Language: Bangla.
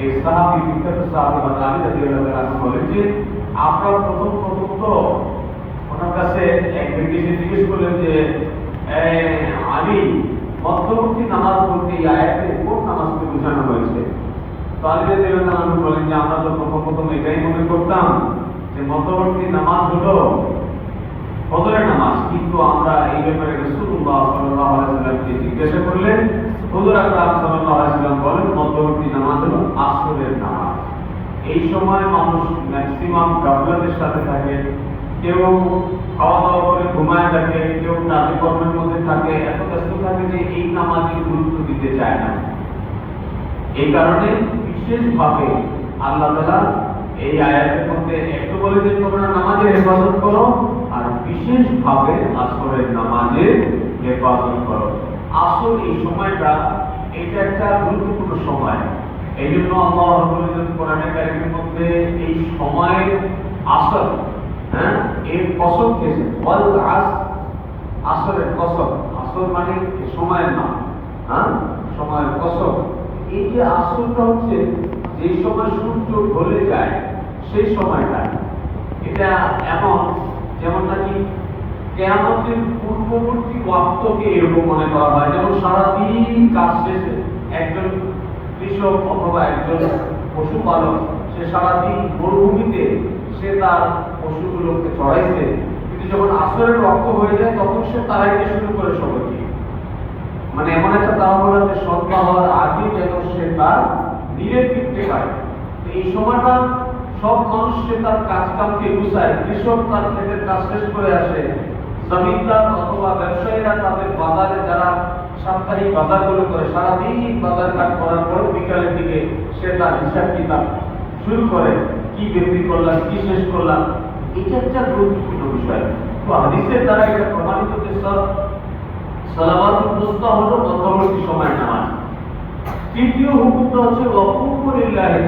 এই সাহাবী বিখ্যাত সাহাবী আলী রাদিয়াল্লাহু আনহু বলেন যে আপনারা প্রথম তো ওনার কাছে এক ব্যক্তি জিজ্ঞেস করলেন যে আলী, মধ্যবর্তী নামাজ বলতে এই আয়াতে কোন নামাজকে বোঝানো হয়েছে? তো আলী রাদিয়াল্লাহু আনহু বলেন যে আমরা তো প্রথম এটাই মনে করতাম যে মধ্যবর্তী নামাজ হলো ফজরের নামাজ, কিন্তু আমরা এই ব্যাপারে রাসূলুল্লাহ সাল্লাল্লাহু আলাইহি ওয়াসাল্লামকে জিজ্ঞাসা করলেন, হুজুর আকরাম সাল্লাল্লাহু আলাইহি ওয়াসাল্লাম বলেন মধ্যবর্তী নামাজ হলো আসরের নামাজ। এই সময় মানুষ ম্যাক্সিমাম গাফলাতের সাথে থাকে, কেউ খাওয়া দাওয়া করে ঘুমায় থাকে, কেউ কাজকর্মের মধ্যে থাকে, এত ব্যস্ত থাকে যে এই নামাজে গুরুত্ব দিতে চায় না। এই কারণে বিশেষভাবে আল্লাহ তাআলা এই আয়াতের মধ্যে একটু বলেছেন তোমরা নামাজের হেফাজত করো, আর বিশেষভাবে আসরের নামাজের হেফাজত করো। আসর এই সময়টা এটা একটা গুরুত্বপূর্ণ সময়। এই জন্য আল্লাহ রাব্বুল ইজ্জত কোরআনে কারীমের মধ্যে এই সময়ের আসর, এর কসম খেয়েছেন, ওয়াল আসরের কসম। আসর মানে সময়ের নাম, সময়ের কসম। এই যে আসরটা হচ্ছে যে সময় সূর্য ঢলে যায় সেই সময়টা, এটা এমন যেমন নাকি কিয়ামতের পূর্ববর্তী ওয়াক্তকে এরকম মনে করা হয়। যেমন সারাদিন কাজ শেষে একজন কৃষক অথবা একজন পশুপালক সে সারাদিন মরুভূমিতে সে তার পশুগুলোকে চড়াইছে, কিন্তু যখন আসরের রক্ত হয়ে যায় তখন সে তারাইতে শুরু করে সবাইকে, মানে এমন একটা তাড়াহুড়া যে সন্ধ্যা হওয়ার আগে যেন সে তার নীড়ে ফিরতে পারে। এই সময়টা সব মানুষ সে তার কাজ কামকে গুছায়, কৃষক তার ক্ষেতের কাজ শেষ করে আসে, জমিদার অথবা ব্যবসায়ীরা তাদের বাজারে যারা সাপ্তাহিক বাজারগুলো করে সারাদিন বাজার ঘাট করার পর বিকালের দিকে সে তার হিসাব কিতাব শুরু করে, কি বিক্রি করলাম, কি শেষ করলাম। এটা একটা গুরুত্বপূর্ণ বিষয়। তো হাদিসের দ্বারা এটা প্রমাণিত যে সালাওয়াতুল মুস্তা হলো মধ্যবর্তী সময়ের নামাজ। তৃতীয় হুকুমটা হচ্ছে ওয়াকুমু লিল্লাহি